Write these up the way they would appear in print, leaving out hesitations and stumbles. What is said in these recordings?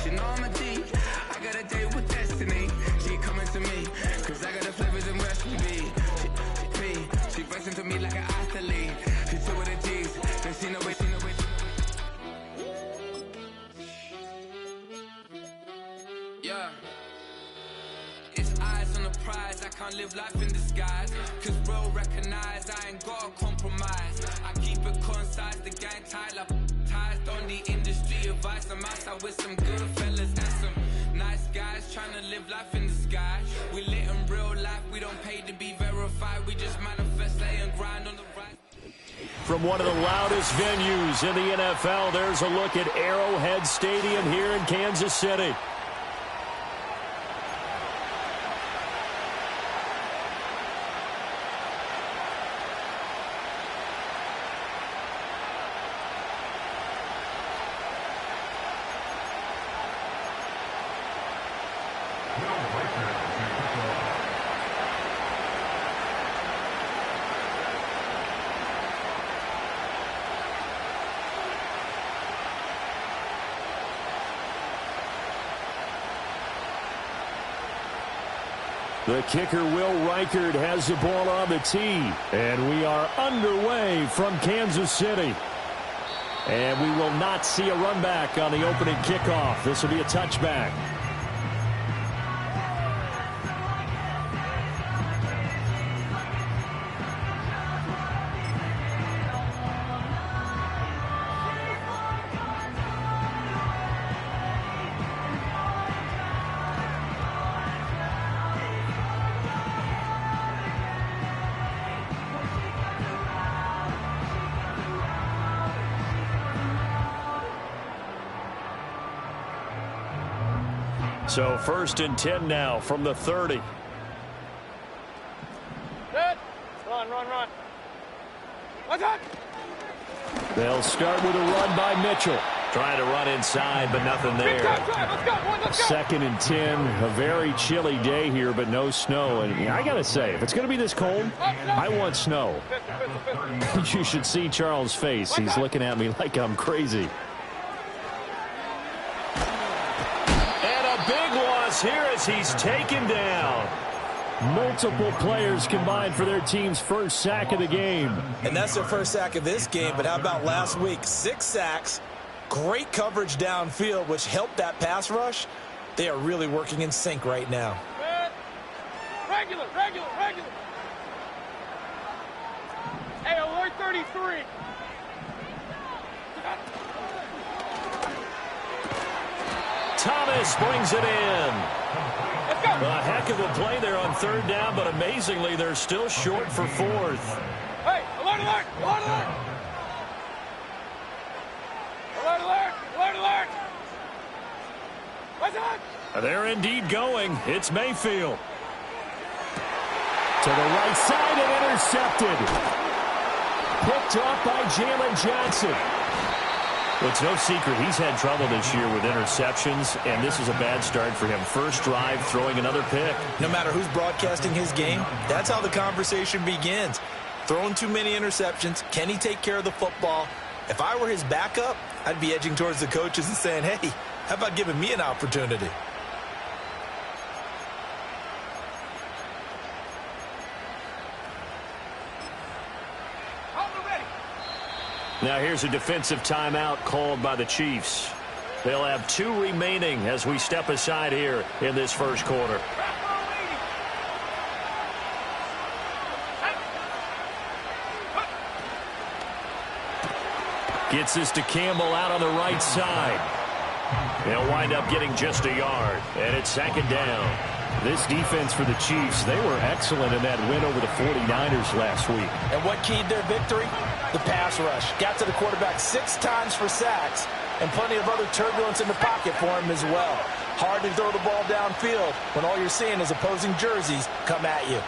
She know I'm a D. I got a date with destiny. She coming to me, cause I got the flavors and recipe. She racing to me like an athlete. She two with the G's. Then she know it, Yeah. It's eyes on the prize. I can't live life in disguise. Cause bro recognize I ain't gotta compromise. I keep it concise. The gang tied up. Ties on the industry advice. I'm outside with some good fellas and some nice guys trying to live life in the sky. We lit in real life. We don't pay to be verified. We just manifest, lay and grind on the right. From one of the loudest venues in the NFL, there's a look at Arrowhead Stadium here in Kansas City. The kicker, Will Reichard, has the ball on the tee. And we are underway from Kansas City. And we will not see a run back on the opening kickoff. This will be a touchback. So 1st and 10 now from the 30. Good. Run. What's up? They'll start with a run by Mitchell. Trying to run inside, but nothing there. Let's go. 2nd and 10. A very chilly day here, but no snow. And I got to say, if it's going to be this cold, I want snow. You should see Charles' face. He's looking at me like I'm crazy. Here as he's taken down. Multiple players combined for their team's first sack of the game. And that's their first sack of this game, but how about last week? 6 sacks, great coverage downfield, which helped that pass rush. They are really working in sync right now. Regular. Hey, alert 33. Thomas brings it in. A heck of a play there on 3rd down, but amazingly, they're still short for 4th. Hey, alert! What's up? They're indeed going. It's Mayfield. To the right side and intercepted. Picked off by Jalen Johnson. Well, it's no secret he's had trouble this year with interceptions, and this is a bad start for him. First drive, throwing another pick. No matter who's broadcasting his game, that's how the conversation begins. Throwing too many interceptions. Can he take care of the football? If I were his backup, I'd be edging towards the coaches and saying, hey, how about giving me an opportunity? Now here's a defensive timeout called by the Chiefs. They'll have 2 remaining as we step aside here in this first quarter. Gets this to Campbell out on the right side. They'll wind up getting just a yard, and it's 2nd down. This defense for the Chiefs, they were excellent in that win over the 49ers last week. And what keyed their victory? The pass rush. Got to the quarterback 6 times for sacks, and plenty of other turbulence in the pocket for him as well. Hard to throw the ball downfield when all you're seeing is opposing jerseys come at you.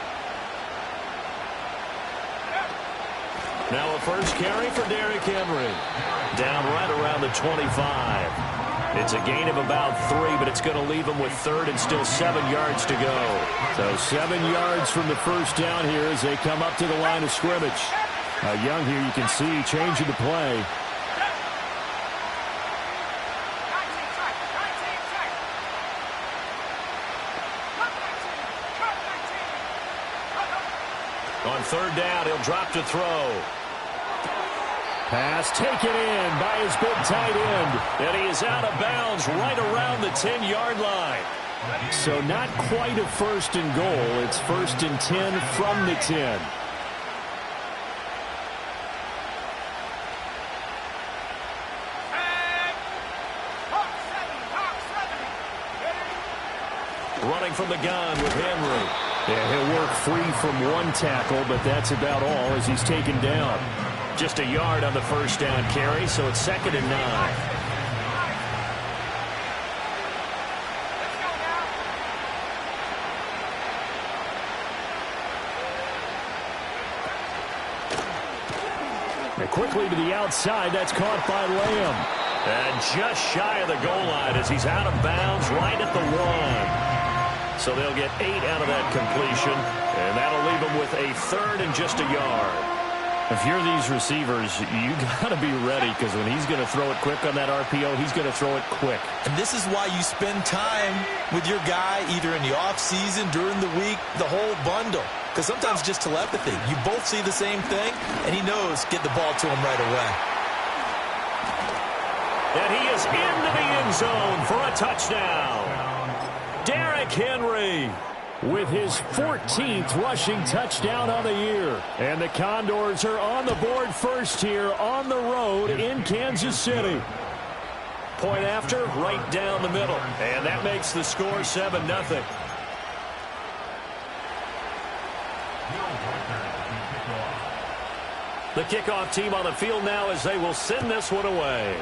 Now a first carry for Derrick Henry. Down right around the 25. It's a gain of about 3, but it's going to leave him with 3rd and still 7 yards to go. So 7 yards from the first down here as they come up to the line of scrimmage. Young here, you can see changing the play. On third down, he'll drop to throw. Pass taken in by his big tight end. And he is out of bounds right around the 10-yard line. So not quite a first and goal. It's first and 10 from the 10. Running from the gun with Henry. Yeah, he'll work free from one tackle, but that's about all as he's taken down. Just a yard on the first down carry, so it's 2nd and 9. And quickly to the outside, that's caught by Lamb. And just shy of the goal line as he's out of bounds right at the 1. So they'll get 8 out of that completion, and that'll leave them with a 3rd and just a yard. If you're these receivers, you got to be ready, because when he's going to throw it quick on that RPO, he's going to throw it quick. And this is why you spend time with your guy either in the offseason, during the week, the whole bundle. Because sometimes just telepathy. You both see the same thing, and he knows get the ball to him right away. And he is into the end zone for a touchdown. Derrick Henry with his 14th rushing touchdown on the year. And the Condors are on the board first here on the road in Kansas City. Point after, right down the middle. And that makes the score 7-0. The kickoff team on the field now as they will send this one away.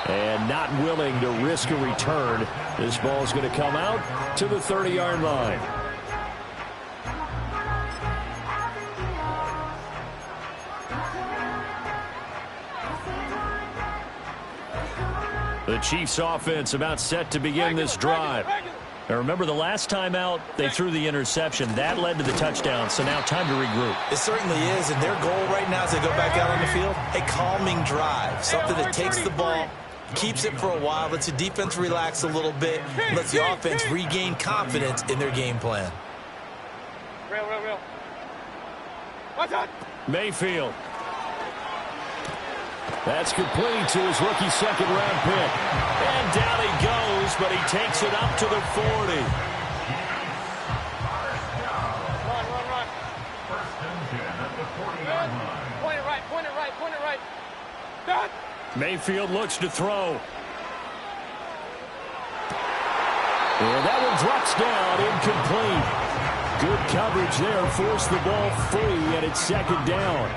And not willing to risk a return. This ball is going to come out to the 30-yard line. The Chiefs offense about set to begin this drive. Now remember, the last time out, they threw the interception. That led to the touchdown, so now time to regroup. It certainly is, and their goal right now as they go back out on the field, a calming drive, something that takes the ball, keeps it for a while, lets the defense relax a little bit, lets the offense regain confidence in their game plan. Real. What's up? Mayfield. That's complete to his rookie second-round pick. And down he goes, but he takes it up to the 40. Run. Point it right. Done. Mayfield looks to throw. And that one drops down, incomplete. Good coverage there, forced the ball free, and it's 2nd down.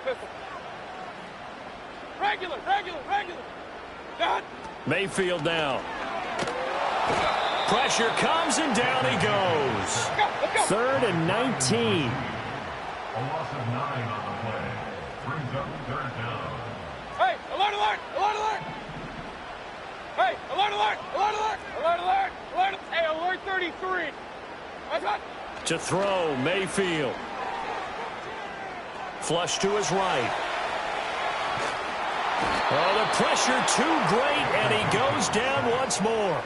Pistol. Regular. Done. Mayfield now. Pressure comes, and down he goes. Let's go. 3rd and 19. A loss of 9 on the play. Brings up 3rd down. Hey, alert. Hey, alert. Hey, alert 33. What's up? To throw, Mayfield. Flush to his right. Oh, the pressure too great, and he goes down once more.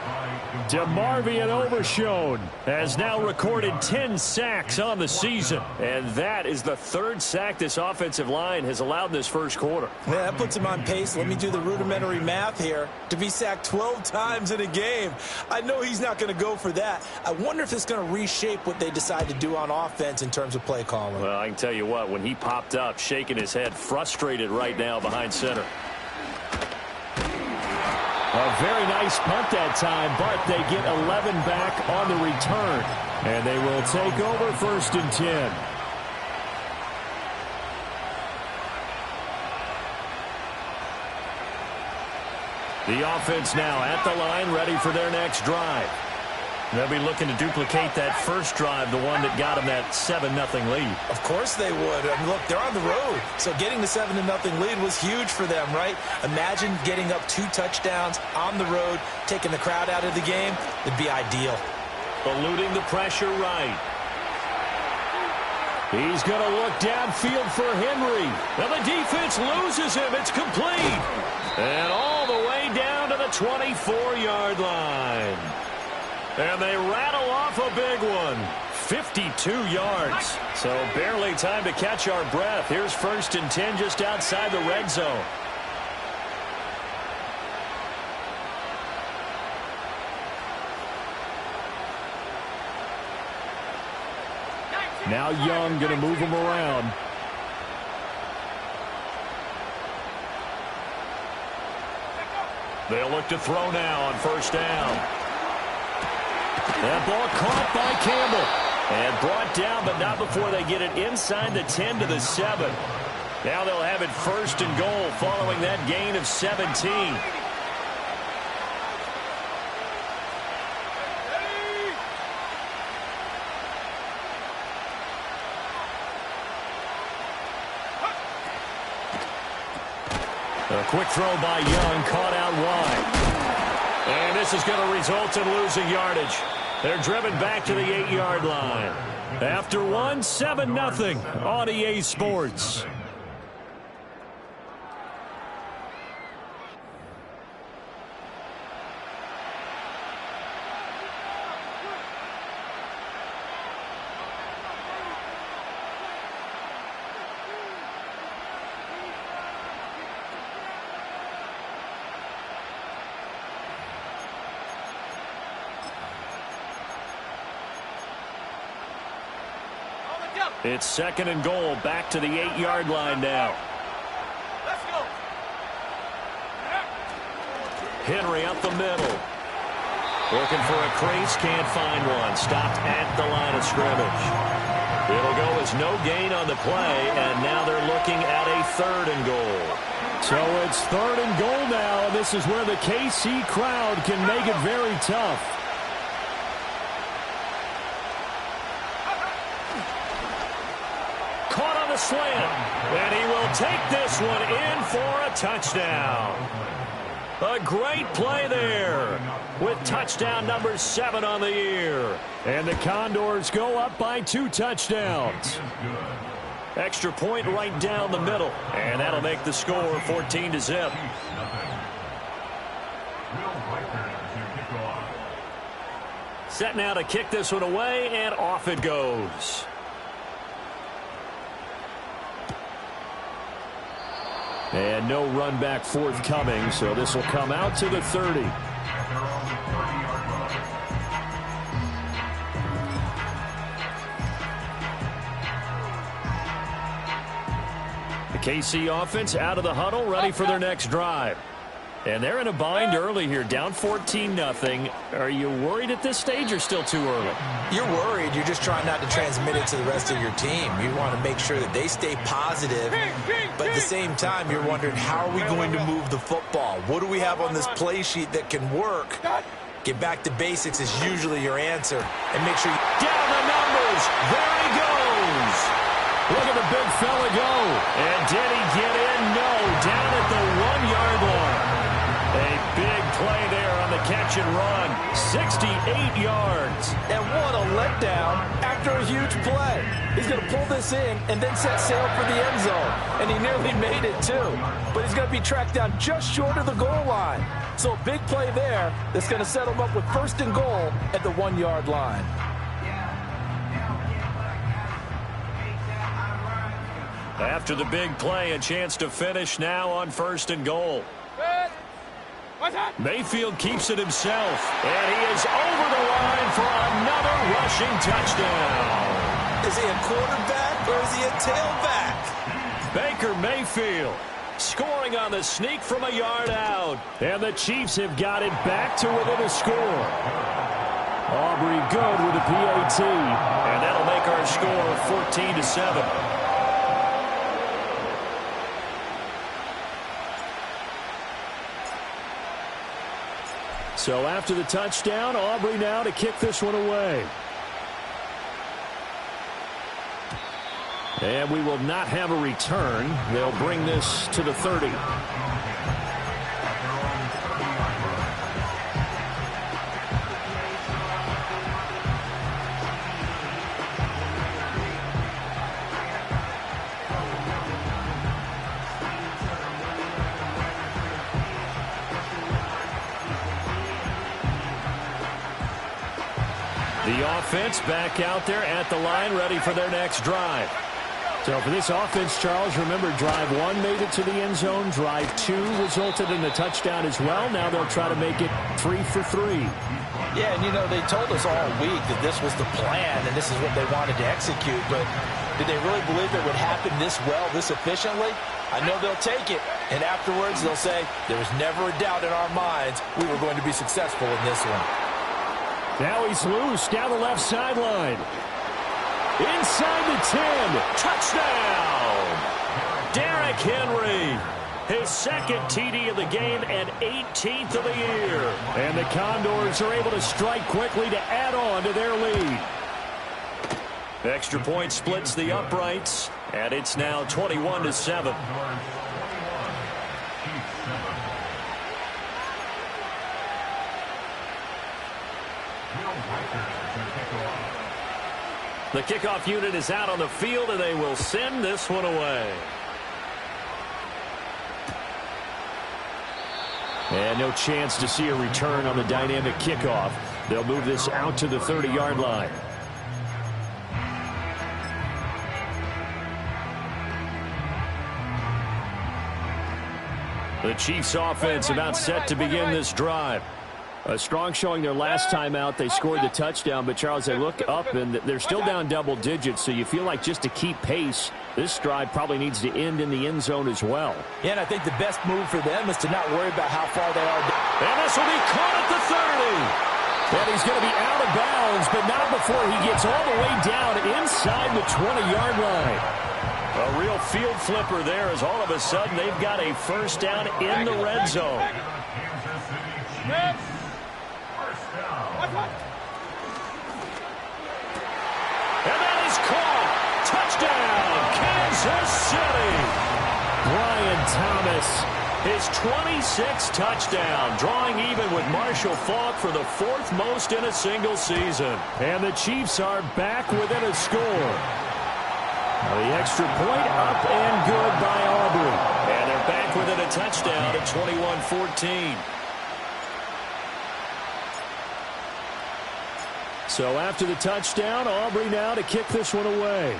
DeMarvion Overshown has now recorded 10 sacks on the season. And that is the 3rd sack this offensive line has allowed in this first quarter. Yeah, that puts him on pace. Let me do the rudimentary math here. To be sacked 12 times in a game, I know he's not going to go for that. I wonder if it's going to reshape what they decide to do on offense in terms of play calling. Well, I can tell you what, when he popped up, shaking his head, frustrated right now behind center. A very nice punt that time, but they get 11 back on the return. And they will take over 1st and 10. The offense now at the line, ready for their next drive. They'll be looking to duplicate that first drive, the one that got them that 7-0 lead. Of course they would. I mean, look, they're on the road. So getting the 7-0 lead was huge for them, right? Imagine getting up 2 touchdowns on the road, taking the crowd out of the game. It'd be ideal. Eluding the pressure right. He's going to look downfield for Henry. And the defense loses him. It's complete. And all the way down to the 24-yard line. And they rattle off a big one. 52 yards. So barely time to catch our breath. Here's 1st and 10 just outside the red zone. Now Young going to move him around. They'll look to throw now on 1st down. That ball caught by Campbell. And brought down, but not before they get it inside the 10 to the 7. Now they'll have it 1st and goal following that gain of 17. A quick throw by Young, caught out wide. And this is going to result in losing yardage. They're driven back to the 8-yard line. After one, 7-0 on EA Sports. It's 2nd and goal, back to the 8-yard line now. Let's go. Henry up the middle. Looking for a crease, can't find one. Stopped at the line of scrimmage. It'll go as no gain on the play, and now they're looking at a 3rd and goal. So it's 3rd and goal now, and this is where the KC crowd can make it very tough. Caught on the slant, and he will take this one in for a touchdown. A great play there with touchdown number 7 on the year. And the Condors go up by 2 touchdowns. Extra point right down the middle, and that'll make the score 14-0. Set now to kick this one away, and off it goes. And no run back forthcoming, so this will come out to the 30. The KC offense out of the huddle, ready for their next drive. And they're in a bind early here, down 14-0. Are you worried at this stage or still too early? You're worried. You're just trying not to transmit it to the rest of your team. You want to make sure that they stay positive. But at the same time, you're wondering, how are we going to move the football? What do we have on this play sheet that can work? Get back to basics is usually your answer. And make sure you... Down the numbers. There he goes. Look at the big fella go. And did he get in? No. Down at the 1-yard line. A big play there on the catch and run. 68 yards. And what a letdown after a huge play. He's going to pull this in and then set sail for the end zone. And he nearly made it too. But he's going to be tracked down just short of the goal line. So a big play there that's going to set him up with 1st and goal at the 1-yard line. After the big play, a chance to finish now on 1st and goal. Mayfield keeps it himself, and he is over the line for another rushing touchdown. Is he a quarterback or is he a tailback? Baker Mayfield scoring on the sneak from a yard out, and the Chiefs have got it back to within a score. Aubrey good with a PAT, and that'll make our score 14-7. So after the touchdown, Aubrey now to kick this one away. And we will not have a return. They'll bring this to the 30. The offense back out there at the line, ready for their next drive. So for this offense, Charles, remember, drive 1 made it to the end zone. Drive 2 resulted in a touchdown as well. Now they'll try to make it 3 for 3. Yeah, and, you know, they told us all week that this was the plan and this is what they wanted to execute. But did they really believe it would happen this well, this efficiently? I know they'll take it. And afterwards, they'll say, there was never a doubt in our minds we were going to be successful in this one. Now he's loose down the left sideline. Inside the 10. Touchdown! Derrick Henry. His second TD of the game and 18th of the year. And the Condors are able to strike quickly to add on to their lead. Extra point splits the uprights, and it's now 21-7. The kickoff unit is out on the field, and they will send this one away. And no chance to see a return on the dynamic kickoff. They'll move this out to the 30-yard line. The Chiefs offense about set to begin this drive. A strong showing their last time out. They scored the touchdown, but Charles, they look up and they're still down double digits, so you feel like just to keep pace, this drive probably needs to end in the end zone as well. Yeah, and I think the best move for them is to not worry about how far they are. And this will be caught at the 30. And he's going to be out of bounds, but not before he gets all the way down inside the 20-yard line. A real field flipper there as all of a sudden they've got a first down in the red zone. And that is caught. Touchdown, Kansas City. Brian Thomas, his 26th touchdown, drawing even with Marshall Faulk for the 4th most in a single season. And the Chiefs are back within a score. The extra point up and good by Aubrey. And they're back within a touchdown at 21-14. So after the touchdown, Aubrey now to kick this one away.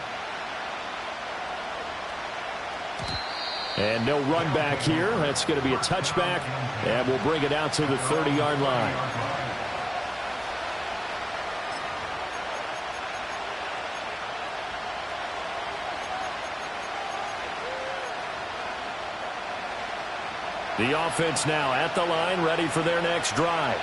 And no run back here. That's going to be a touchback. And we'll bring it out to the 30-yard line. The offense now at the line, ready for their next drive.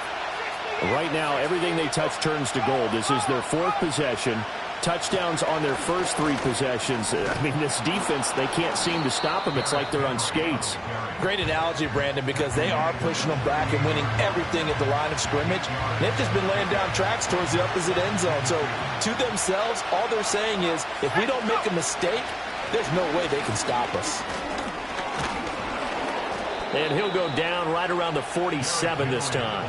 Right now, everything they touch turns to gold. This is their 4th possession. Touchdowns on their first 3 possessions. I mean, this defense, they can't seem to stop them. It's like they're on skates. Great analogy, Brandon, because they are pushing them back and winning everything at the line of scrimmage. They've just been laying down tracks towards the opposite end zone. So, to themselves, all they're saying is, if we don't make a mistake, there's no way they can stop us. And he'll go down right around the 47 this time.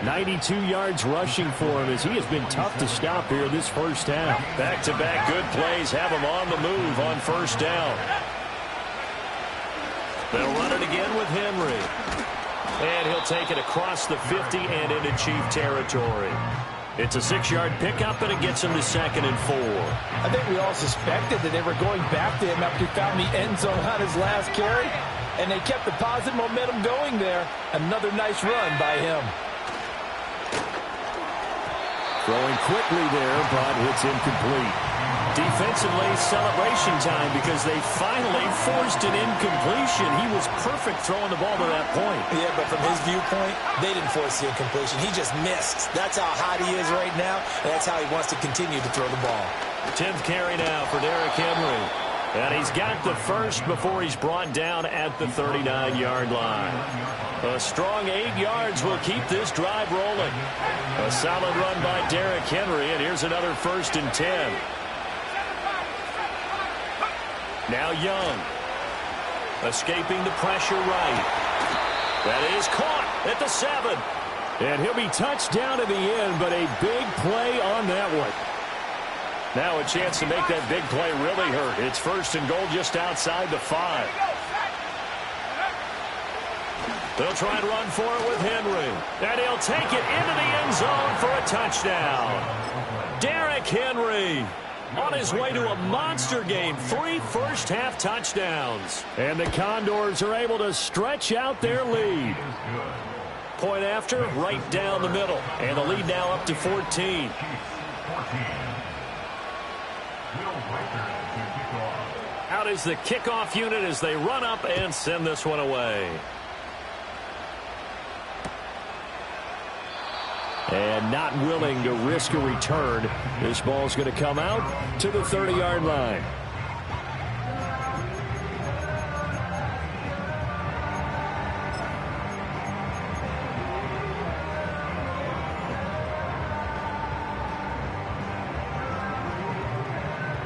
92 yards rushing for him as he has been tough to stop here this first half. Back-to-back good plays have him on the move on first down. They'll run it again with Henry. And he'll take it across the 50 and into Chief territory. It's a 6-yard pickup, and it gets him to 2nd and 4. I think we all suspected that they were going back to him after he found the end zone on his last carry. And they kept the positive momentum going there. Another nice run by him. Throwing quickly there, but it's incomplete. Defensively, celebration time because they finally forced an incompletion. He was perfect throwing the ball to that point. Yeah, but from his viewpoint, they didn't force the incompletion. He just missed. That's how hot he is right now, and that's how he wants to continue to throw the ball. 10th carry now for Derrick Henry. And he's got the first before he's brought down at the 39-yard line. A strong 8 yards will keep this drive rolling. A solid run by Derrick Henry, and here's another 1st and 10. Now Young. Escaping the pressure right. That is caught at the 7. And he'll be touched down to the end, but a big play on that one. Now a chance to make that big play really hurt. It's 1st and goal just outside the 5. They'll try and run for it with Henry. And he'll take it into the end zone for a touchdown. Derrick Henry on his way to a monster game. 3 first-half touchdowns. And the Condors are able to stretch out their lead. Point after, right down the middle. And the lead now up to 14. Out is the kickoff unit as they run up and send this one away. And not willing to risk a return. This ball's going to come out to the 30-yard line.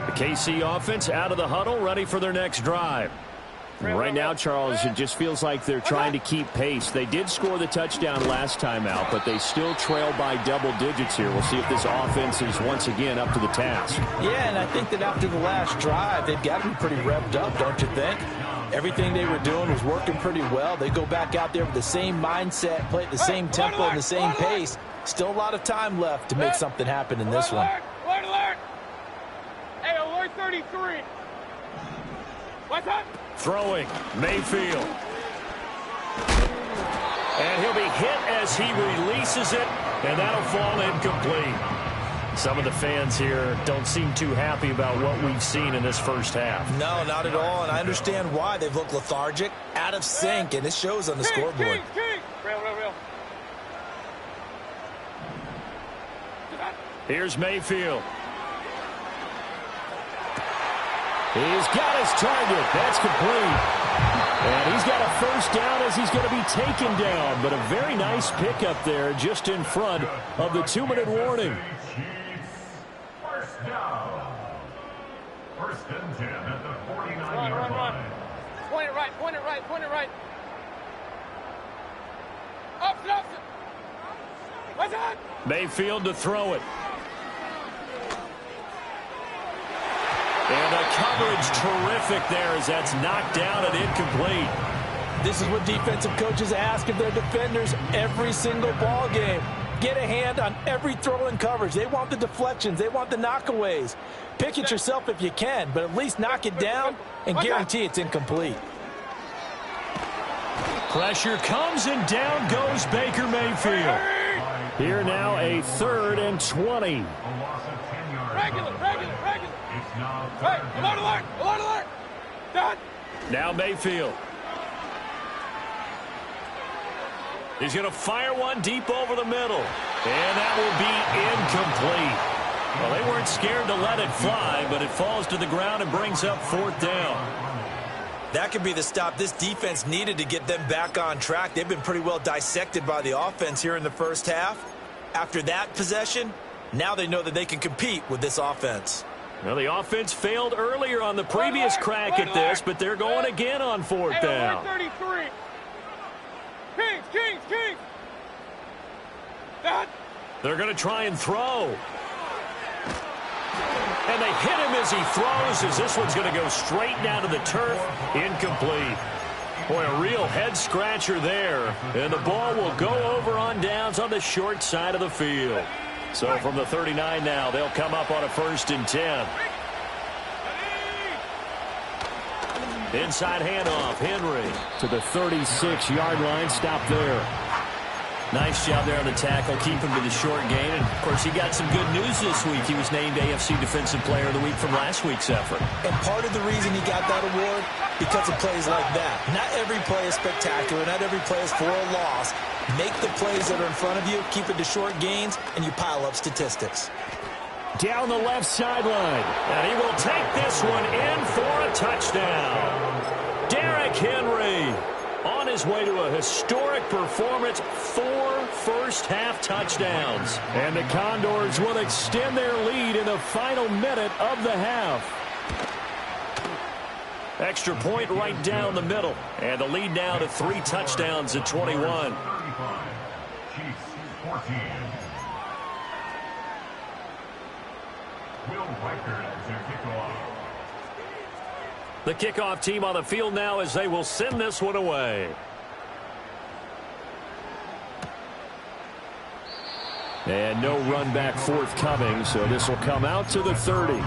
The KC offense out of the huddle, ready for their next drive. Right now, Charles, it just feels like they're trying to keep pace. They did score the touchdown last time out, but they still trail by double digits here. We'll see if this offense is once again up to the task. Yeah, and I think that after the last drive, they've got to be pretty revved up, don't you think? Everything they were doing was working pretty well. They go back out there with the same mindset, play at the same tempo and the same pace. Still a lot of time left to make something happen in this one. Alert! Hey, alert 33. What's up? Throwing, Mayfield. And he'll be hit as he releases it, and that'll fall incomplete. Some of the fans here don't seem too happy about what we've seen in this first half. No, not at all, and I understand why. They've looked lethargic, out of sync, and it shows on the scoreboard. Real. Here's Mayfield. He's got his target. That's complete. And he's got a first down as he's going to be taken down. But a very nice pickup there just in front of the 2-minute warning. First down. First and 10 at the 49-yard line. Point it right. Up. What's that? Mayfield to throw it. And the coverage terrific there as that's knocked down and incomplete. This is what defensive coaches ask of their defenders every single ball game. Get a hand on every throw in coverage. They want the deflections. They want the knockaways. Pick it yourself if you can, but at least knock it down and guarantee it's incomplete. Pressure comes and down goes Baker Mayfield. Here now a 3rd and 20. Regular. Hey, alert. Done. Now Mayfield. He's going to fire one deep over the middle. And that will be incomplete. Well, they weren't scared to let it fly, but it falls to the ground and brings up 4th down. That could be the stop this defense needed to get them back on track. They've been pretty well dissected by the offense here in the first half. After that possession, now they know that they can compete with this offense. Well, the offense failed earlier on the previous crack at this, but they're going again on 4th down. 33. Kings. That. They're going to try and throw. And they hit him as he throws, as this one's going to go straight down to the turf. Incomplete. Boy, a real head-scratcher there. And the ball will go over on downs on the short side of the field. So from the 39 now, they'll come up on a 1st and 10. Inside handoff, Henry to the 36-yard line. Stop there. Nice job there on the tackle. Keep him to the short gain. And, of course, he got some good news this week. He was named AFC Defensive Player of the Week from last week's effort. And part of the reason he got that award, because of plays like that. Not every play is spectacular. Not every play is for a loss. Make the plays that are in front of you, keep it to short gains, and you pile up statistics. Down the left sideline. And he will take this one in for a touchdown. Derrick Henry on his way to a historic performance, 4 first-half touchdowns. And the Condors will extend their lead in the final minute of the half. Extra point right down the middle. And the lead now to 3 touchdowns at 21. Chiefs 14. Will Reichard to kickoff. The kickoff team on the field now as they will send this one away. And no run back forthcoming, so this will come out to the 30.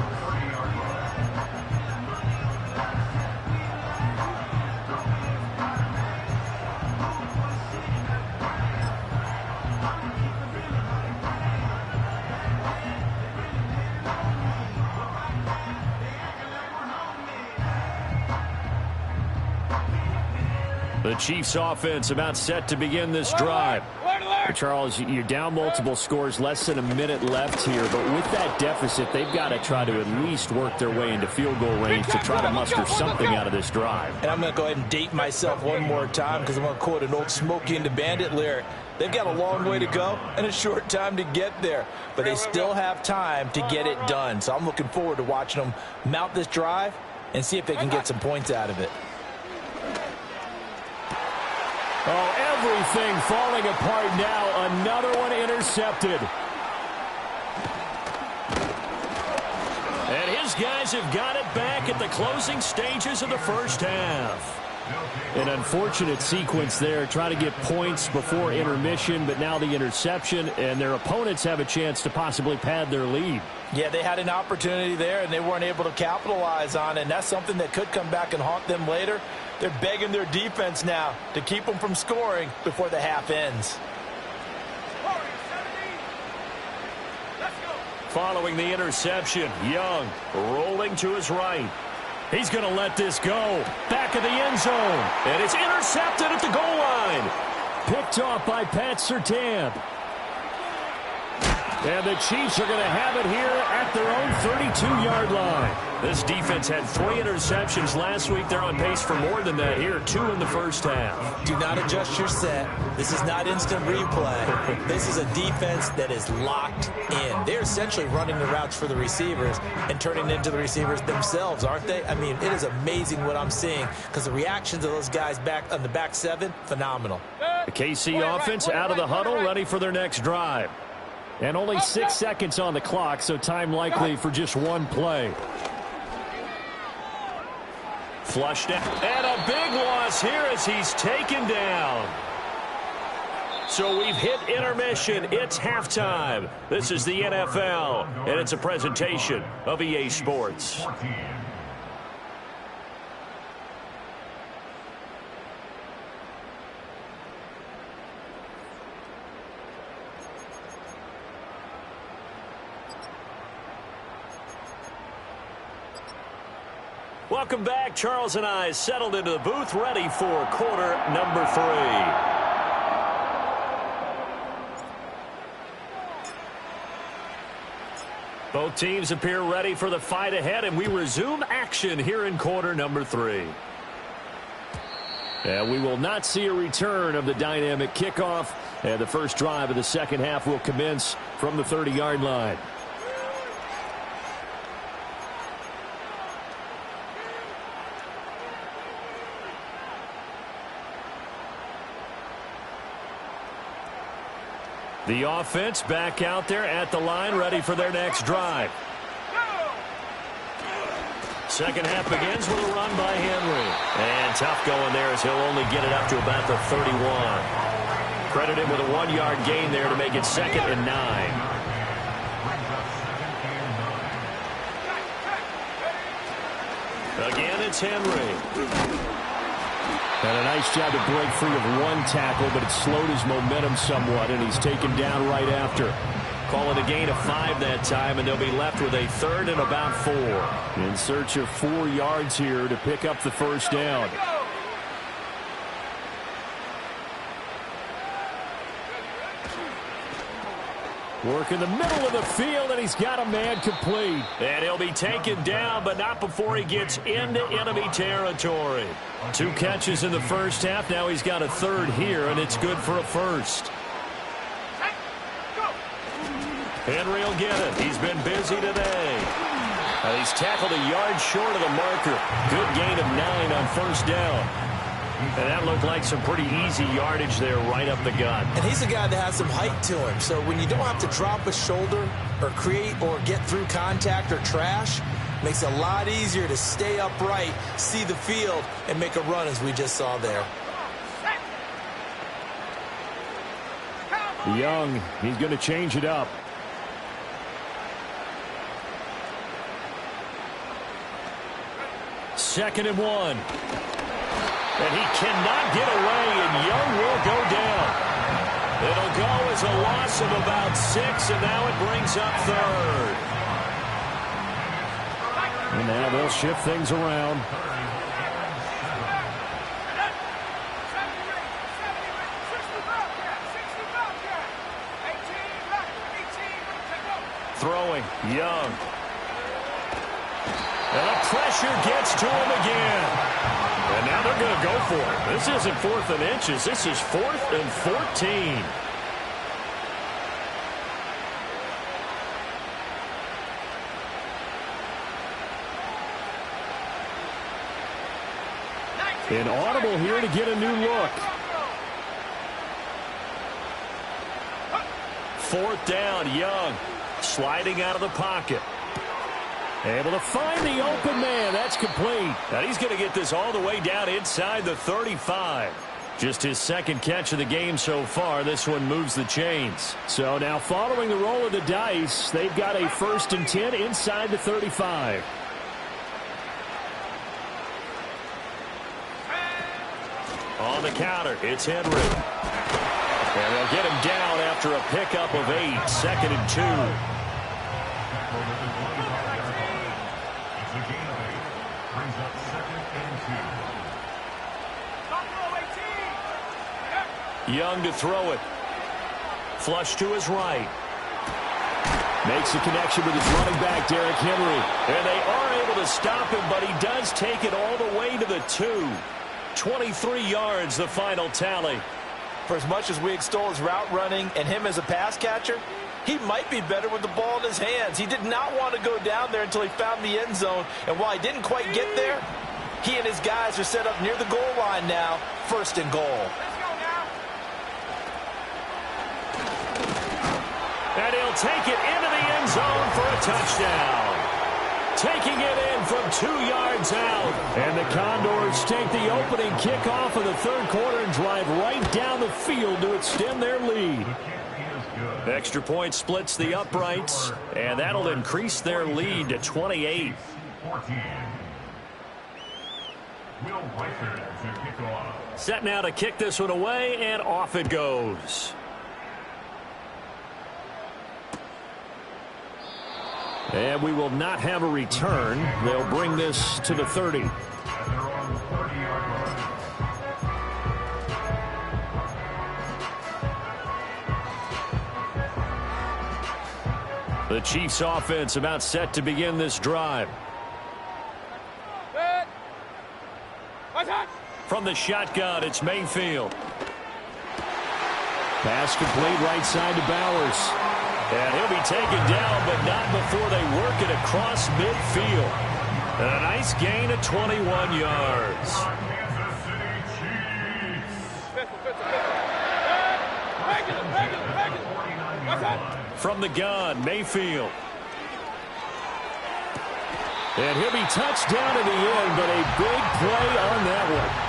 The Chiefs offense about set to begin this drive. Charles, you're down multiple scores, less than a minute left here, but with that deficit, they've got to try to at least work their way into field goal range to try to muster something out of this drive. And I'm going to go ahead and date myself one more time because I'm going to quote an old Smokey and the Bandit lyric. They've got a long way to go and a short time to get there, but they still have time to get it done. So I'm looking forward to watching them mount this drive and see if they can get some points out of it. Oh, everything falling apart now. Another one intercepted. And his guys have got it back at the closing stages of the first half. An unfortunate sequence there. Try to get points before intermission, but now the interception, and their opponents have a chance to possibly pad their lead. Yeah, they had an opportunity there, and they weren't able to capitalize on it, and that's something that could come back and haunt them later. They're begging their defense now to keep them from scoring before the half ends. Following the interception, Young rolling to his right. He's going to let this go. Back of the end zone. And it's intercepted at the goal line. Picked off by Pat Surtain. And the Chiefs are going to have it here at their own 32-yard line. This defense had 3 interceptions last week. They're on pace for more than that here, 2 in the first half. Do not adjust your set. This is not instant replay. This is a defense that is locked in. They're essentially running the routes for the receivers and turning into the receivers themselves, aren't they? I mean, it is amazing what I'm seeing because the reactions of those guys back on the back 7, phenomenal. The KC offense out of the huddle, ready for their next drive. And only 6 seconds on the clock, so time likely for just one play. Flushed out. And a big loss here as he's taken down. So we've hit intermission. It's halftime. This is the NFL, and it's a presentation of EA Sports. Welcome back. Charles and I settled into the booth, ready for quarter number 3. Both teams appear ready for the fight ahead, and we resume action here in quarter number 3. And we will not see a return of the dynamic kickoff, and the first drive of the second half will commence from the 30-yard line. The offense back out there at the line, ready for their next drive. Second half begins with a run by Henry. And tough going there as he'll only get it up to about the 31. Credit him with a 1-yard gain there to make it 2nd and 9. Again, it's Henry. And a nice job to break free of one tackle, but it slowed his momentum somewhat, and he's taken down right after. Call it a gain of 5 that time, and they'll be left with a 3rd and about 4. In search of 4 yards here to pick up the first down. Work in the middle of the field, and he's got a man complete. And he'll be taken down, but not before he gets into enemy territory. 2 catches in the first half. Now he's got a 3rd here, and it's good for a 1st. Henry will get it. He's been busy today. He's tackled a yard short of the marker. Good gain of 9 on first down. And that looked like some pretty easy yardage there right up the gut. And he's a guy that has some height to him. So when you don't have to drop a shoulder or create or get through contact or trash, makes it a lot easier to stay upright, see the field, and make a run as we just saw there. Young, he's going to change it up. Second and 1. And he cannot get away, and Young will go down. It'll go as a loss of about 6, and now it brings up third. And now they'll shift things around. Throwing, Young. And the pressure gets to him again. And now they're going to go for it. This isn't 4th and inches. This is 4th and 14. Inaudible here to get a new look. 4th down, Young. Sliding out of the pocket. Able to find the open man. That's complete. And he's going to get this all the way down inside the 35. Just his second catch of the game so far. This one moves the chains. So now following the roll of the dice, they've got a 1st and 10 inside the 35. On the counter, it's Henry. And they'll get him down after a pickup of 8. 2nd and 2. Young to throw it. Flush to his right. Makes the connection with his running back, Derrick Henry. And they are able to stop him, but he does take it all the way to the 2. 23 yards, the final tally. For as much as we extol his route running and him as a pass catcher, he might be better with the ball in his hands. He did not want to go down there until he found the end zone. And while he didn't quite get there, he and his guys are set up near the goal line now. 1st and goal. And he'll take it into the end zone for a touchdown. Taking it in from 2 yards out. And the Condors take the opening kickoff of the 3rd quarter and drive right down the field to extend their lead. Extra point splits the uprights, and that'll increase their lead to 28. Set now to kick this one away, and off it goes. And we will not have a return. They'll bring this to the 30. The Chiefs offense about set to begin this drive. From the shotgun, it's Mayfield. Pass complete right side to Bowers. And he'll be taken down, but not before they work it across midfield. A nice gain of 21 yards. From the gun, Mayfield. And he'll be touched down at the end, but a big play on that one.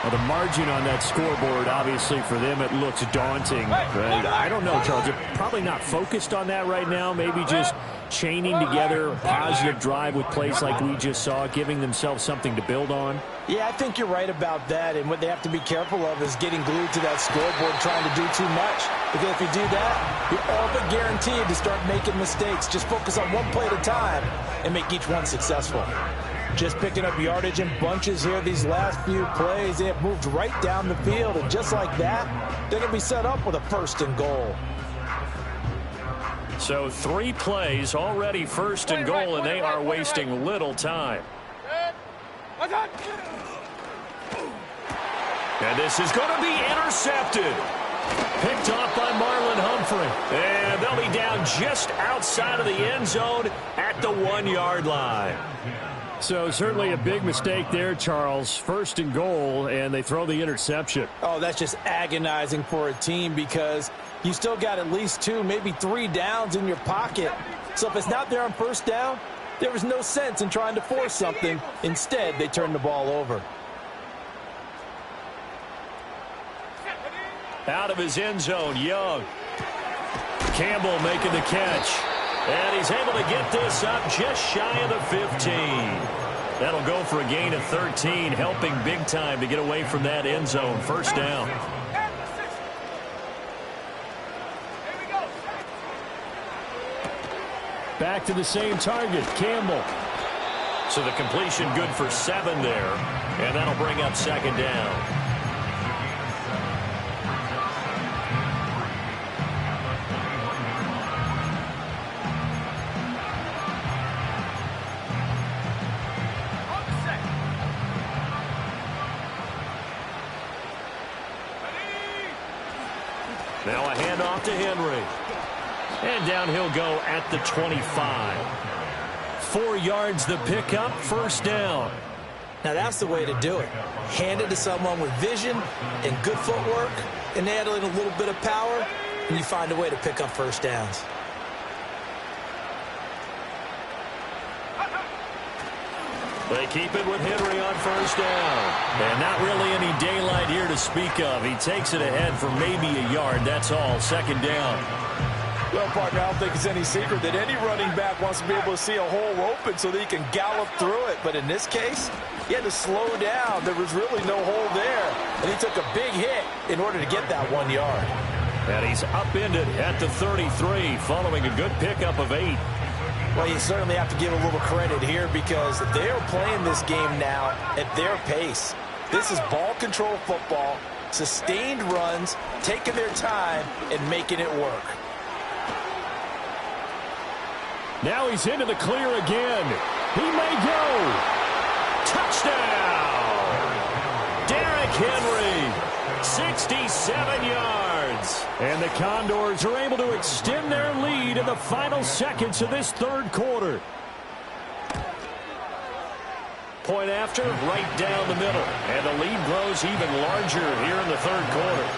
Well, the margin on that scoreboard, obviously, for them, it looks daunting. But I don't know, Charles. They're probably not focused on that right now. Maybe just chaining together a positive drive with plays like we just saw, giving themselves something to build on. Yeah, I think you're right about that. And what they have to be careful of is getting glued to that scoreboard, trying to do too much. Because if you do that, you're all but guaranteed to start making mistakes. Just focus on one play at a time and make each one successful. Just picking up yardage in bunches here these last few plays. They have moved right down the field, and just like that, they're going to be set up with a 1st and goal. So 3 plays already 1st and goal, and they are wasting little time. And this is going to be intercepted. Picked off by Marlon Humphrey. And they'll be down just outside of the end zone at the 1-yard line. So certainly a big mistake there, Charles. 1st and goal, and they throw the interception. Oh, that's just agonizing for a team because you still got at least 2, maybe 3 downs in your pocket. So if it's not there on 1st down, there was no sense in trying to force something. Instead, they turn the ball over. Out of his end zone, Young. Campbell making the catch. And he's able to get this up just shy of the 15. That'll go for a gain of 13, helping big time to get away from that end zone. First down. Back to the same target, Campbell. So the completion good for 7 there, and that'll bring up second down. Now a handoff to Henry. And down he'll go at the 25. 4 yards the pickup, first down. Now that's the way to do it. Hand it to someone with vision and good footwork, and add in a little bit of power, and you find a way to pick up first downs. They keep it with Henry on first down. And not really any daylight here to speak of. He takes it ahead for maybe a yard. That's all. Second down. Well, partner, I don't think it's any secret that any running back wants to be able to see a hole open so that he can gallop through it. But in this case, he had to slow down. There was really no hole there. And he took a big hit in order to get that 1 yard. And he's upended at the 33 following a good pickup of 8. Well, you certainly have to give a little credit here because they are playing this game now at their pace. This is ball control football, sustained runs, taking their time, and making it work. Now he's into the clear again. He may go. Touchdown! Derrick Henry, 67 yards. And the Condors are able to extend their lead in the final seconds of this third quarter. Point after, right down the middle. And the lead grows even larger here in the third quarter.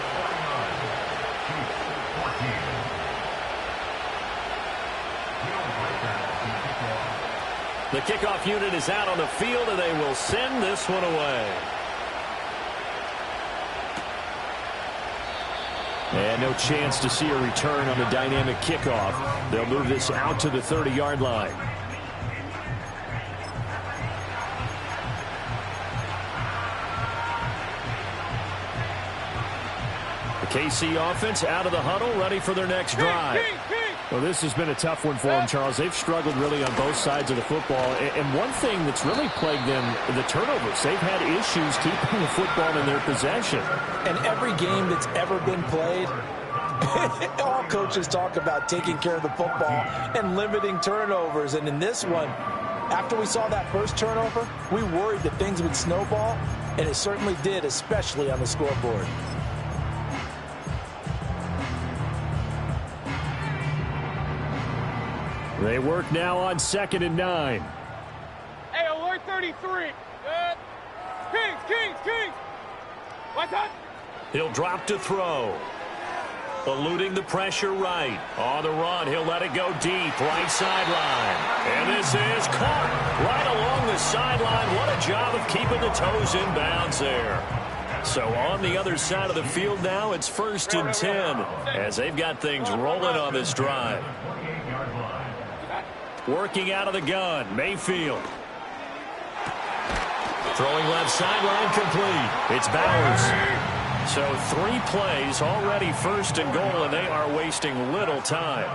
The kickoff unit is out on the field, and they will send this one away. And no chance to see a return on the dynamic kickoff. They'll move this out to the 30-yard line. The KC offense out of the huddle, ready for their next drive. Well, this has been a tough one for them, Charles. They've struggled really on both sides of the football. And one thing that's really plagued them, the turnovers. They've had issues keeping the football in their possession. And every game that's ever been played, all coaches talk about taking care of the football and limiting turnovers. And in this one, after we saw that first turnover, we worried that things would snowball, and it certainly did, especially on the scoreboard. They work now on 2nd and 9. Hey, alert 33. Kings. What's up? He'll drop to throw. Eluding the pressure right. On the run, he'll let it go deep. Right sideline. And this is caught right along the sideline. What a job of keeping the toes in bounds there. So on the other side of the field now, it's 1st and 10 as they've got things rolling on this drive. Working out of the gun, Mayfield. Throwing left sideline complete. It's Bowers. So 3 plays already 1st and goal, and they are wasting little time.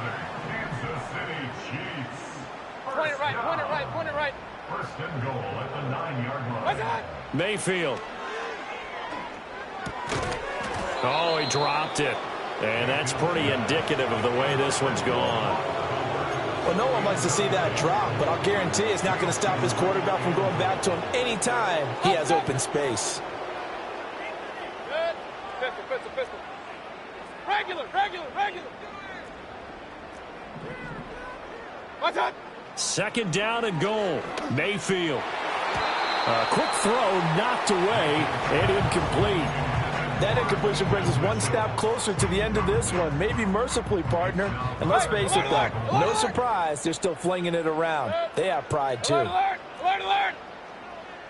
Point it right. 1st and goal at the 9-yard line. What's that? Mayfield. Oh, he dropped it. And that's pretty indicative of the way this one's gone. Well, no one likes to see that drop, but I'll guarantee it's not going to stop his quarterback from going back to him anytime he has open space. Good. Pistol. Regular. What's up? 2nd down and goal. Mayfield. A quick throw knocked away and incomplete. That incompletion brings us one step closer to the end of this one. Maybe mercifully, partner. And let's face it, though, no surprise, they're still flinging it around. They have pride, too. Alert.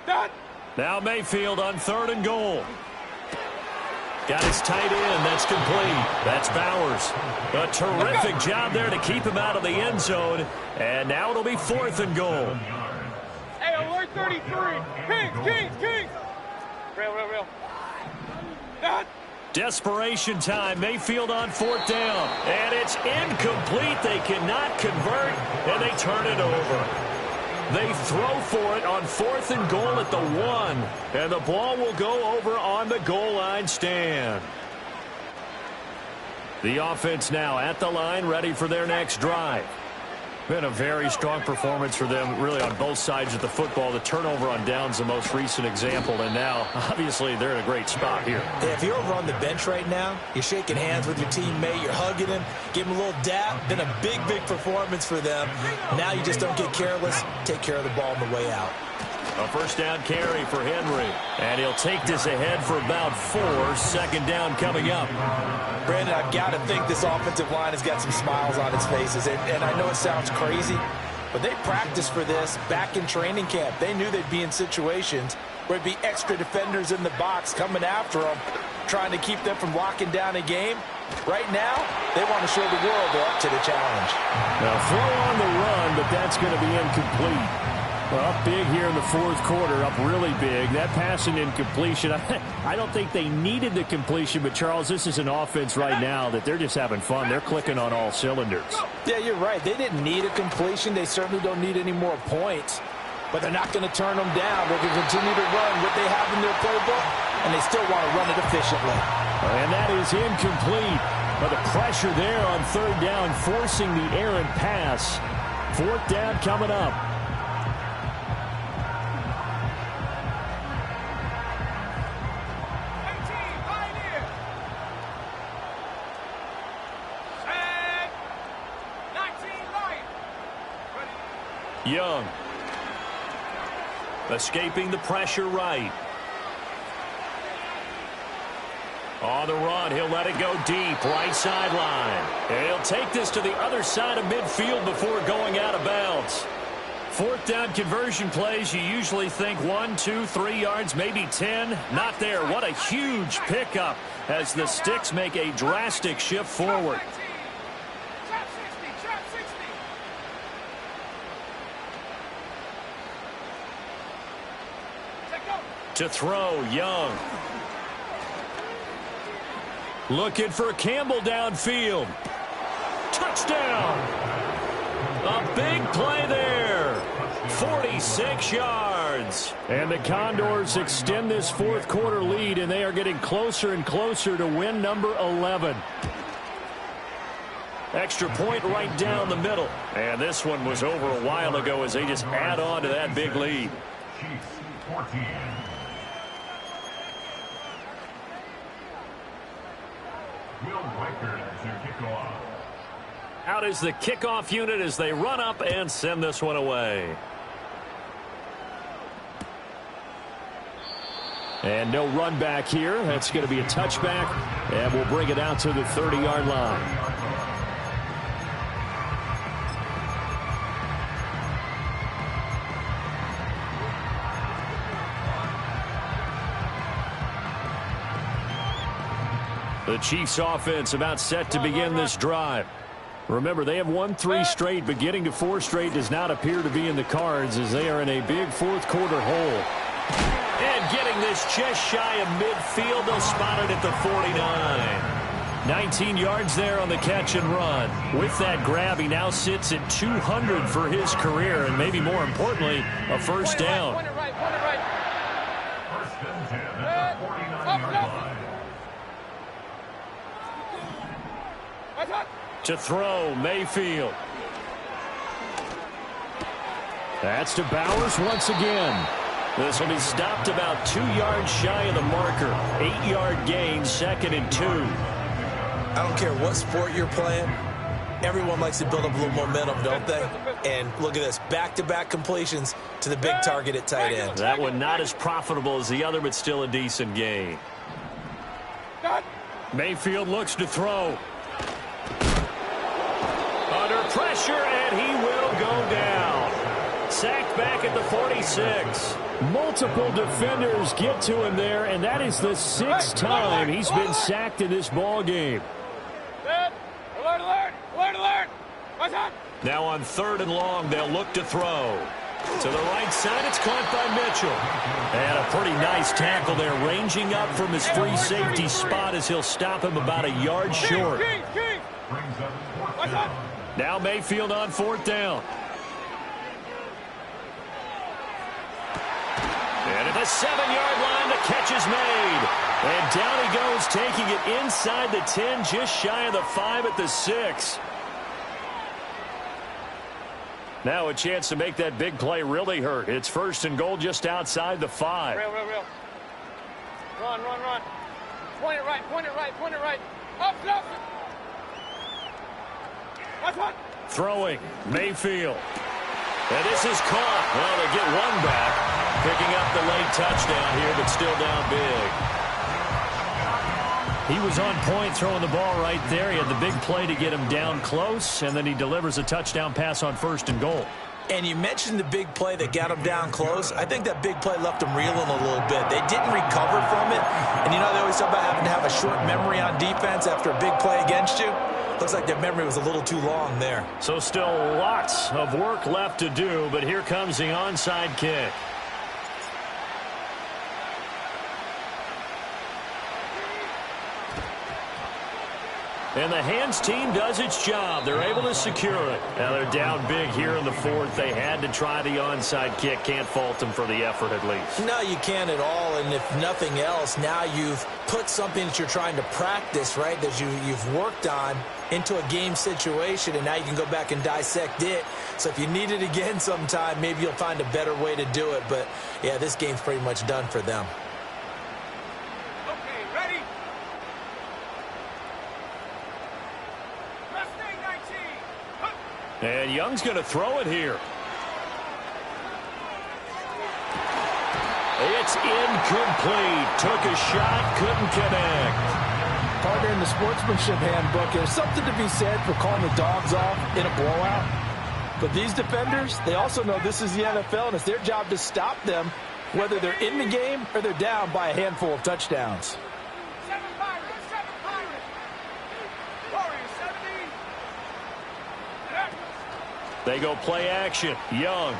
Done. Now Mayfield on 3rd and goal. Got his tight end. That's complete. That's Bowers. A terrific job there to keep him out of the end zone. And now it'll be 4th and goal. Hey, alert 33. Kings. Real. Done. Desperation time. Mayfield on 4th down. And it's incomplete. They cannot convert, and they turn it over. They throw for it on 4th and goal at the 1. And the ball will go over on the goal line stand. The offense now at the line, ready for their next drive. Been a very strong performance for them, really, on both sides of the football. The turnover on downs, the most recent example, and now, obviously, they're in a great spot here. Yeah, if you're over on the bench right now, you're shaking hands with your teammate, you're hugging him, give him a little dap. Been a big performance for them. Now you just don't get careless. Take care of the ball on the way out. A 1st down carry for Henry, and he'll take this ahead for about 4. 2nd down coming up. Brandon, I've got to think this offensive line has got some smiles on its faces. And I know it sounds crazy, but they practiced for this back in training camp. They knew they'd be in situations where it'd be extra defenders in the box coming after them, trying to keep them from locking down a game. Right now, they want to show the world they're up to the challenge. Now, throw on the run, but that's going to be incomplete. Well, up big here in the 4th quarter, up really big. That pass and incompletion, I don't think they needed the completion, but, Charles, this is an offense right now that they're just having fun. They're clicking on all cylinders. Yeah, you're right. They didn't need a completion. They certainly don't need any more points, but they're not going to turn them down. They're going to continue to run what they have in their playbook, and they still want to run it efficiently. And that is incomplete. But the pressure there on 3rd down, forcing the errant pass. 4th down coming up. Young. Escaping the pressure right. On the run, he'll let it go deep, right sideline. And he'll take this to the other side of midfield before going out of bounds. 4th down conversion plays, you usually think 1, 2, 3 yards, maybe 10. Not there. What a huge pickup as the Sticks make a drastic shift forward. To throw, Young. Looking for Campbell downfield. Touchdown! A big play there. 46 yards. And the Condors extend this 4th quarter lead, and they are getting closer and closer to win number 11. Extra point right down the middle. And this one was over a while ago as they just add on to that big lead. Chiefs 14. Out is the kickoff unit as they run up and send this one away. And no run back here. That's going to be a touchback, and we'll bring it out to the 30-yard line. The Chiefs offense about set to begin this drive. Remember, they have won 3 straight, but getting to 4 straight does not appear to be in the cards as they are in a big 4th quarter hole. And getting this just shy of midfield, they'll spot it at the 49. 19 yards there on the catch and run. With that grab, he now sits at 200 for his career, and maybe more importantly, a 1st down. Point it right. First and 10 at the 49-yard line. To throw, Mayfield. That's to Bowers once again. This will be stopped about 2 yards shy of the marker. 8-yard gain, 2nd and 2. I don't care what sport you're playing. Everyone likes to build up a little momentum, don't they? And look at this, back-to-back completions to the big target at tight end. That one not as profitable as the other, but still a decent gain. Mayfield looks to throw. Under pressure, and he will go down. Sacked back at the 46. Multiple defenders get to him there, and that is the 6th time he's been sacked in this ball game. Alert, alert, alert, alert. What's up? Now on 3rd and long, they'll look to throw. To the right side, it's caught by Mitchell. And a pretty nice tackle there, ranging up from his free safety spot as he'll stop him about a yard short. What's up? Now Mayfield on 4th down. And at the 7-yard line, the catch is made. And down he goes, taking it inside the 10, just shy of the 5 at the 6. Now a chance to make that big play really hurt. It's 1st and goal just outside the 5. Real. Run. Point it right. Up. What's up? Throwing, Mayfield. And this is caught. Well, they get one back. Picking up the late touchdown here, but still down big. He was on point throwing the ball right there. He had the big play to get him down close, and then he delivers a touchdown pass on 1st and goal. And you mentioned the big play that got him down close. I think that big play left him reeling a little bit. They didn't recover from it. And you know, they always talk about having to have a short memory on defense after a big play against you. Looks like their memory was a little too long there. So still lots of work left to do, but here comes the onside kick. And the hands team does its job. They're able to secure it. Now they're down big here in the 4th. They had to try the onside kick. Can't fault them for the effort at least. No, you can't at all. And if nothing else, now you've put something that you're trying to practice, right, that you've worked on into a game situation, and now you can go back and dissect it. So if you need it again sometime, maybe you'll find a better way to do it. But, yeah, this game's pretty much done for them. Okay, ready? And Young's going to throw it here. It's incomplete. Took a shot, couldn't connect. Partner, in the sportsmanship handbook, there's something to be said for calling the dogs off in a blowout. But these defenders, they also know this is the NFL, and it's their job to stop them, whether they're in the game or they're down by a handful of touchdowns. They go play action. Young.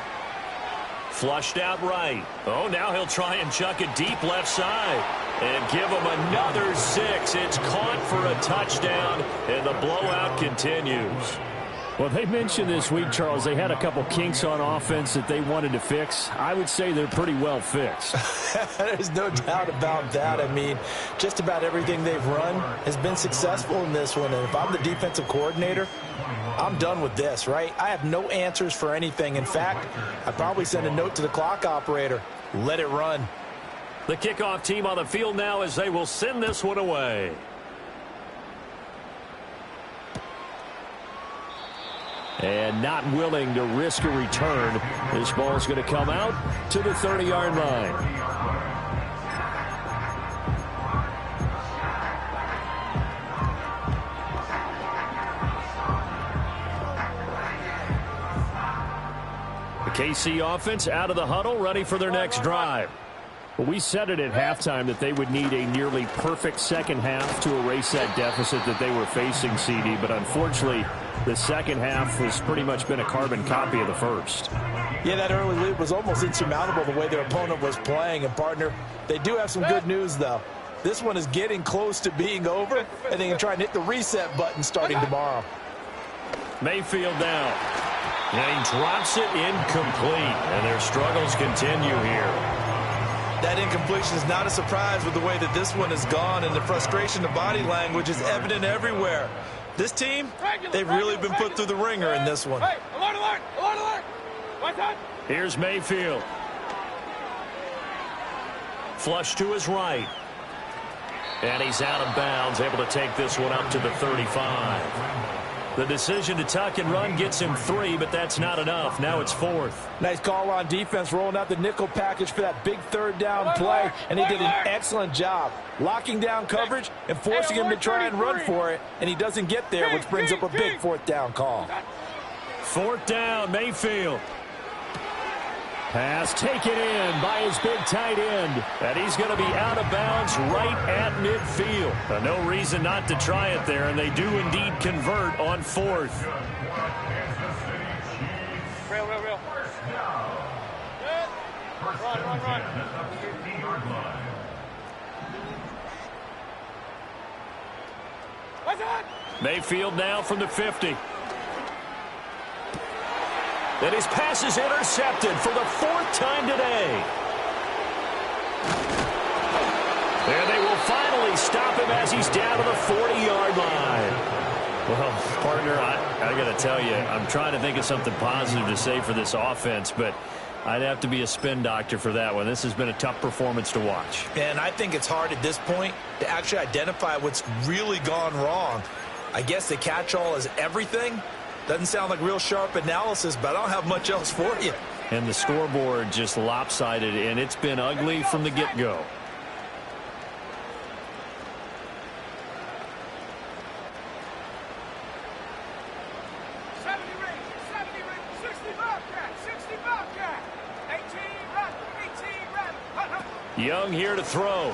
Flushed out right. Oh, now he'll try and chuck it deep left side. And give him another 6. It's caught for a touchdown, and the blowout continues. Well, they mentioned this week, Charles, they had a couple kinks on offense that they wanted to fix. I would say they're pretty well fixed. There's no doubt about that. I mean, just about everything they've run has been successful in this one. And if I'm the defensive coordinator, I'm done with this, right? I have no answers for anything. In fact, I'd probably send a note to the clock operator. Let it run. The kickoff team on the field now as they will send this one away. And not willing to risk a return. This ball is going to come out to the 30-yard line. The KC offense out of the huddle, ready for their next drive. Well, we said it at halftime that they would need a nearly perfect second half to erase that deficit that they were facing, CD. But unfortunately, the second half has pretty much been a carbon copy of the first. Yeah, that early lead was almost insurmountable the way their opponent was playing. And, partner, they do have some good news, though. This one is getting close to being over, and they can try and hit the reset button starting tomorrow. Mayfield down. And he drops it incomplete. And their struggles continue here. That incompletion is not a surprise with the way that this one has gone, and the frustration, the body language is evident everywhere. This team, they've really been put through the ringer in this one. Hey, alert, alert, alert, alert. What's that? Here's Mayfield. Flush to his right. And he's out of bounds, able to take this one up to the 35. The decision to tuck and run gets him 3, but that's not enough. Now it's 4th. Nice call on defense, rolling out the nickel package for that big third down play, and he did an excellent job locking down coverage and forcing him to try and run for it, and he doesn't get there, which brings up a big 4th down call. 4th down, Mayfield. Pass taken in by his big tight end. And he's going to be out of bounds right at midfield. No reason not to try it there, and they do indeed convert on fourth. Real. Good. Run. What's that? Mayfield now from the 50. And his pass is intercepted for the fourth time today. And they will finally stop him as he's down to the 40-yard line. Well, partner, I got to tell you, I'm trying to think of something positive to say for this offense, but I'd have to be a spin doctor for that one. This has been a tough performance to watch. And I think it's hard at this point to actually identify what's really gone wrong. I guess the catch-all is everything. Doesn't sound like real sharp analysis, but I don't have much else for you. And the scoreboard just lopsided, and it's been ugly from the get-go. Young here to throw.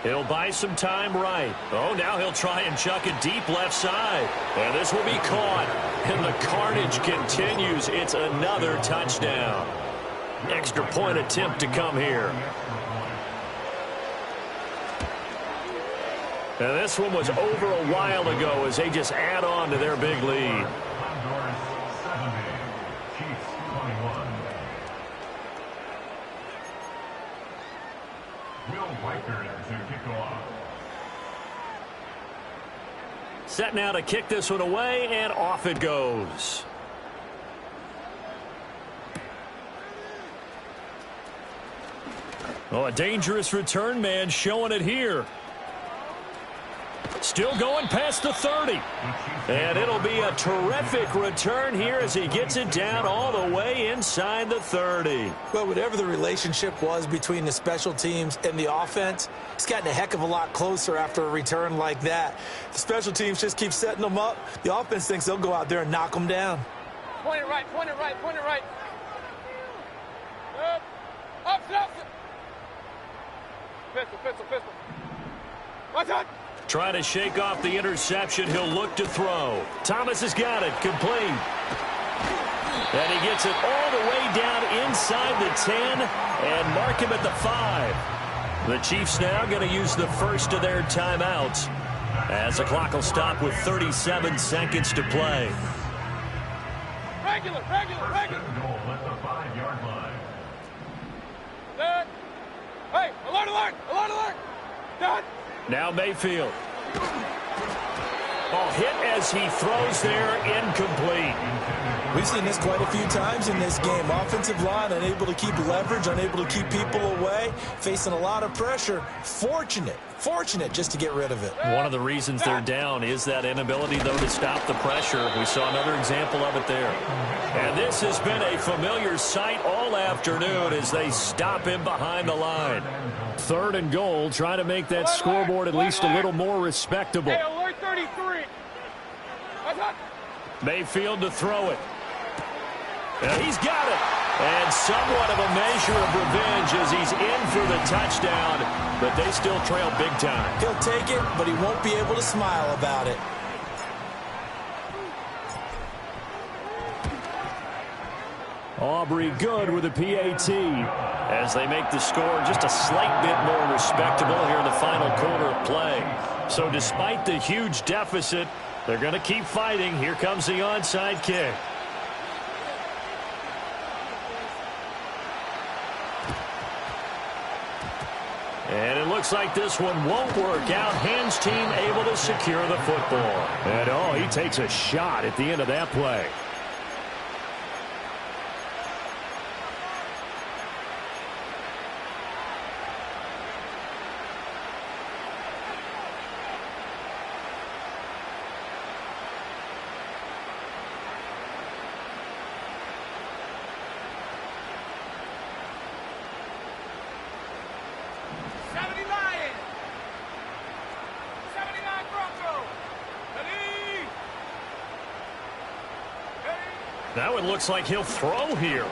He'll buy some time right. Oh, now he'll try and chuck it deep left side. And this will be caught. And the carnage continues. It's another touchdown. Extra point attempt to come here. And this one was over a while ago as they just add on to their big lead. Set now to kick this one away, and off it goes. Oh, a dangerous return man showing it here. Still going past the 30. And it'll be a terrific return here as he gets it down all the way inside the 30. Well, whatever the relationship was between the special teams and the offense, it's gotten a heck of a lot closer after a return like that. The special teams just keep setting them up. The offense thinks they'll go out there and knock them down. Point it right. Good. Up. Pistol. What's that? Trying to shake off the interception. He'll look to throw. Thomas has got it. Complete. And he gets it all the way down inside the 10 and mark him at the 5. The Chiefs now going to use the first of their timeouts as the clock will stop with 37 seconds to play. Regular. Goal at the 5-yard line. Good. Hey, alert. Done. Now Mayfield. Oh, hit as he throws there, incomplete. We've seen this quite a few times in this game. Offensive line unable to keep leverage, unable to keep people away, facing a lot of pressure. Fortunate just to get rid of it. One of the reasons they're down is that inability, though, to stop the pressure. We saw another example of it there. And this has been a familiar sight all afternoon as they stop him behind the line. 3rd and goal, trying to make that scoreboard at least a little more respectable. Hey, alert 33. What's that? Mayfield to throw it. And he's got it. And somewhat of a measure of revenge as he's in for the touchdown, but they still trail big time. He'll take it, but he won't be able to smile about it. Aubrey good with a PAT as they make the score just a slight bit more respectable here in the final quarter of play. So despite the huge deficit, they're going to keep fighting. Here comes the onside kick. And it looks like this one won't work out. Hands team able to secure the football. And oh, he takes a shot at the end of that play. That one looks like he'll throw here.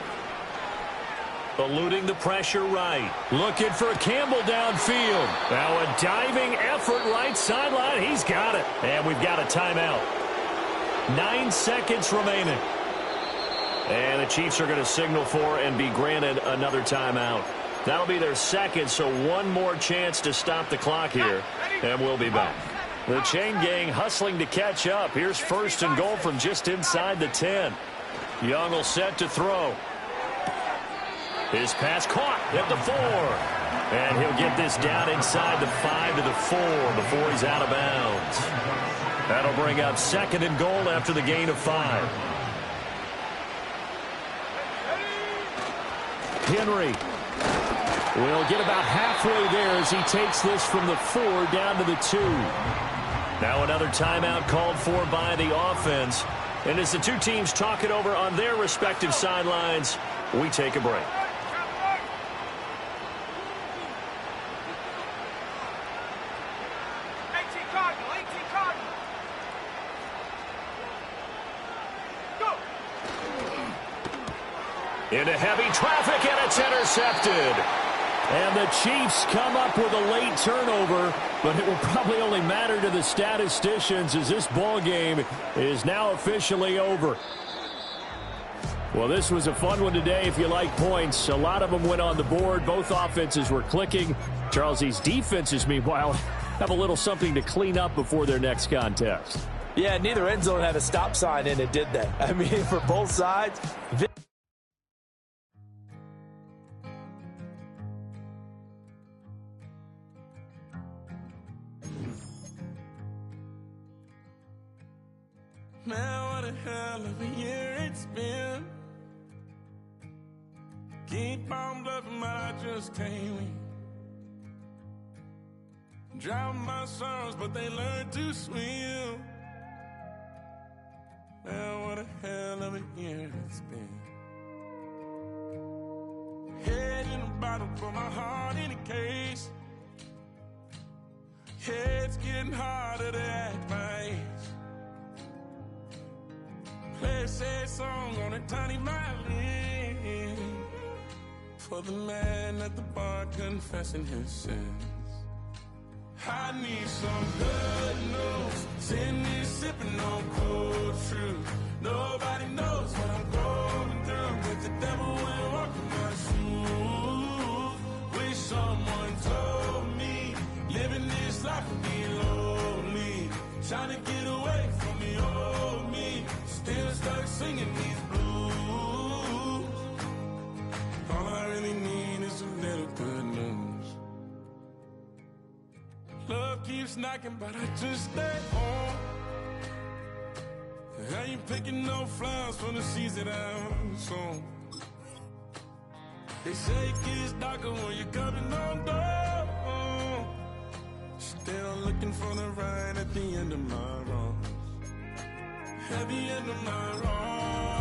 Eluding the pressure right. Looking for Campbell downfield. Now a diving effort right sideline. He's got it. And we've got a timeout. 9 seconds remaining. And the Chiefs are going to signal for and be granted another timeout. That'll be their second, so one more chance to stop the clock here, and we'll be back. The chain gang hustling to catch up. Here's 1st and goal from just inside the 10. Young will set to throw. His pass caught at the 4. And he'll get this down inside the 5 to the 4 before he's out of bounds. That'll bring up 2nd and goal after the gain of 5. Henry will get about halfway there as he takes this from the 4 down to the 2. Now another timeout called for by the offense. And as the two teams talk it over on their respective sidelines, we take a break. Into heavy traffic, and it's intercepted. And the Chiefs come up with a late turnover, but it will probably only matter to the statisticians as this ball game is now officially over. Well, this was a fun one today if you like points. A lot of them went on the board. Both offenses were clicking. Charles, these defenses, meanwhile, have a little something to clean up before their next contest. Yeah, neither end zone had a stop sign in it, did they? I mean, for both sides. Man, what a hell of a year it's been. Keep on bluffing, but I just can't win. Drown my sorrows, but they learn to swim. Man, what a hell of a year it's been. Head in a bottle, put my heart in a case. It's getting harder to act my age. Play a sad song on a tiny violin for the man at the bar confessing his sins. I need some good news. Send me sipping on cold truth. Nobody knows what I'm going through, but the devil will walk in my shoes. Wish someone told me living this life would be lonely. Trying to get away from the old me. Still stuck singing these blues. All I really need is a little good news. Love keeps knocking, but I just stay home. I ain't picking no flowers for the seeds that I'm sown. They say it gets darker when you're coming on door. Still looking for the right at the end of my road. At the end of my road.